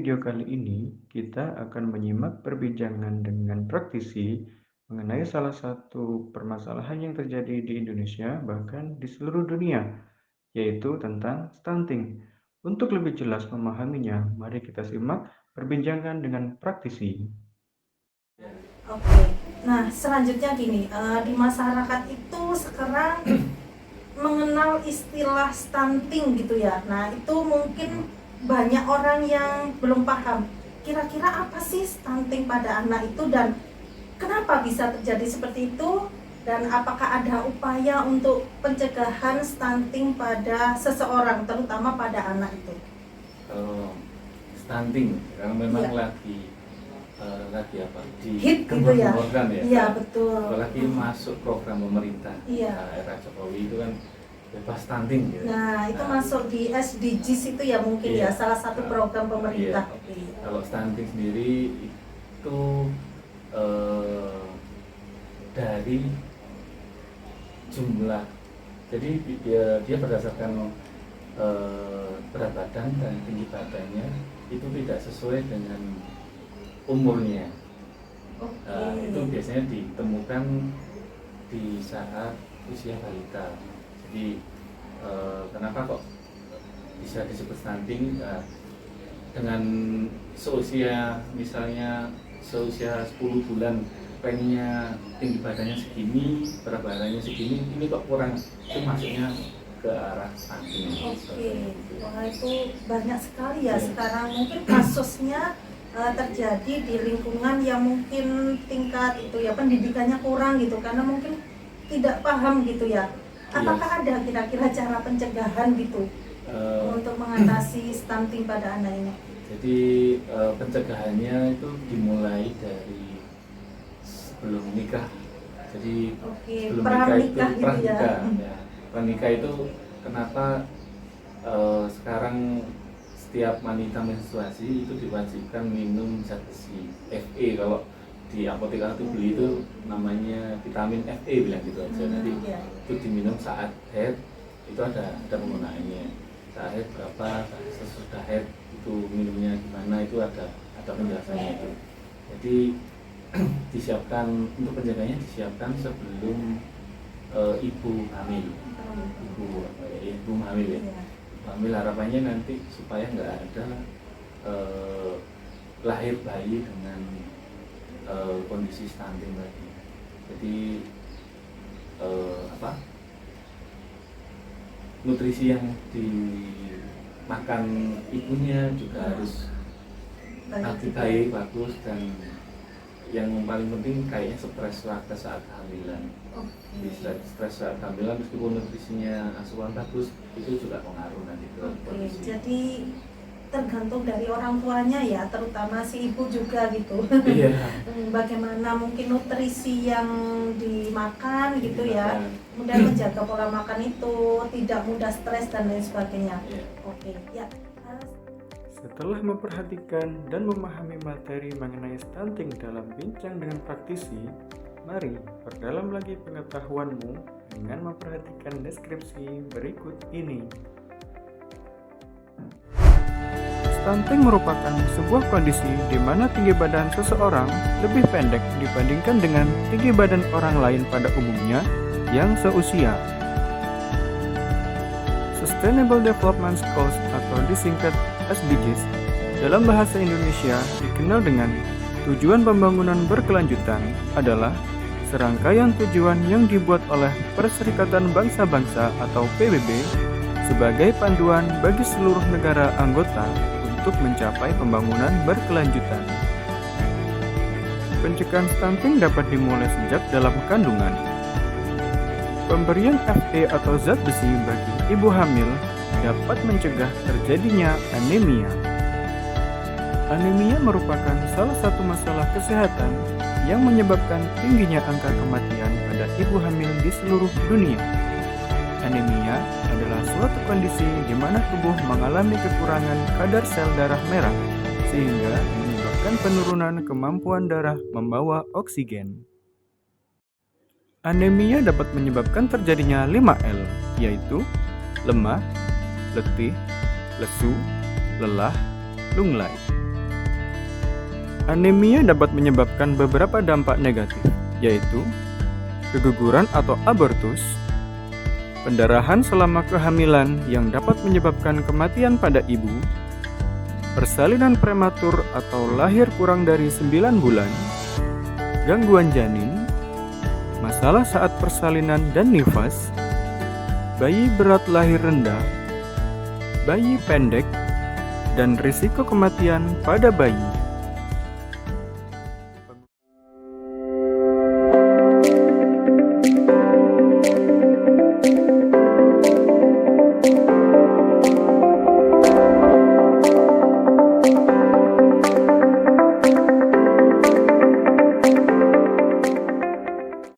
video kali ini, kita akan menyimak perbincangan dengan praktisi mengenai salah satu permasalahan yang terjadi di Indonesia, bahkan di seluruh dunia, yaitu tentang stunting. Untuk lebih jelas memahaminya, mari kita simak perbincangan dengan praktisi. Oke, nah selanjutnya gini, di masyarakat itu sekarang mengenal istilah stunting gitu ya. Nah itu mungkin banyak orang yang belum paham. Kira-kira apa sih stunting pada anak itu dan kenapa bisa terjadi seperti itu? Dan apakah ada upaya untuk pencegahan stunting pada seseorang, terutama pada anak itu? Stunting karena memang Iya. lagi apa Hit gitu ya? program ya. Iya betul. Apalagi masuk program pemerintah. Iya. Era Jokowi itu kan bebas stunting gitu. Nah, itu masuk di SDGs itu ya mungkin Iya. ya, salah satu program pemerintah. Iya. Oke. Kalau stunting sendiri itu dari jumlah, jadi dia berdasarkan berat badan dan tinggi badannya itu tidak sesuai dengan umurnya. Oke. Itu biasanya ditemukan di saat usia balita. Jadi kenapa kok bisa disebut stunting? Dengan seusia, misalnya seusia 10 bulan, pengennya tinggi badannya segini, berat badannya segini, ini kok kurang, itu masuknya ke arah stunting. Oke. Wah, itu banyak sekali ya sekarang. Mungkin kasusnya terjadi di lingkungan yang mungkin tingkat itu ya pendidikannya kurang gitu, karena mungkin tidak paham gitu ya. Apakah ada kira-kira cara pencegahan gitu untuk mengatasi stunting pada anak ini? Jadi pencegahannya itu dimulai dari sebelum nikah. Jadi Oke, sebelum nikah itu pranikah gitu ya. pranikah itu kenapa sekarang setiap wanita menstruasi itu diwajibkan minum zat besi Fe. Kalau di apoteker itu beli itu namanya vitamin Fe, bilang gitu aja. Nanti itu diminum saat haid, itu ada penggunaannya. Saat haid berapa, sesudah haid itu minumnya gimana, itu ada penjelasannya itu. Jadi disiapkan untuk penjaganya, disiapkan sebelum ibu hamil. Ibu hamil ya. Hamil harapannya nanti supaya nggak ada lahir bayi dengan kondisi stunting tadi. Jadi nutrisi yang dimakan ibunya juga harus baik, bagus, dan yang paling penting kayaknya stres pada saat kehamilan. Di stres saat kehamilan meskipun nutrisinya asupan bagus, itu juga pengaruh nanti ke kondisi. Jadi tergantung dari orang tuanya ya, terutama si ibu juga gitu. Iya. Bagaimana mungkin nutrisi yang dimakan gitu ya, kemudian menjaga pola makan itu, tidak mudah stres dan lain sebagainya. Oke, ya. Setelah memperhatikan dan memahami materi mengenai stunting dalam bincang dengan praktisi, mari perdalam lagi pengetahuanmu dengan memperhatikan deskripsi berikut ini. Stunting merupakan sebuah kondisi di mana tinggi badan seseorang lebih pendek dibandingkan dengan tinggi badan orang lain pada umumnya yang seusia. Sustainable Development Goals atau disingkat SDGs dalam bahasa Indonesia dikenal dengan tujuan pembangunan berkelanjutan adalah serangkaian tujuan yang dibuat oleh Perserikatan Bangsa-Bangsa atau PBB sebagai panduan bagi seluruh negara anggota untuk mencapai pembangunan berkelanjutan. Pencegahan stunting dapat dimulai sejak dalam kandungan. Pemberian Fe atau zat besi bagi ibu hamil dapat mencegah terjadinya anemia. Anemia merupakan salah satu masalah kesehatan yang menyebabkan tingginya angka kematian pada ibu hamil di seluruh dunia. Anemia adalah suatu kondisi di mana tubuh mengalami kekurangan kadar sel darah merah sehingga menyebabkan penurunan kemampuan darah membawa oksigen. Anemia dapat menyebabkan terjadinya 5L, yaitu lemah, letih, lesu, lelah, lunglai. Anemia dapat menyebabkan beberapa dampak negatif, yaitu keguguran atau abortus, pendarahan selama kehamilan yang dapat menyebabkan kematian pada ibu, persalinan prematur atau lahir kurang dari 9 bulan, gangguan janin, masalah saat persalinan dan nifas, bayi berat lahir rendah, bayi pendek, dan risiko kematian pada bayi.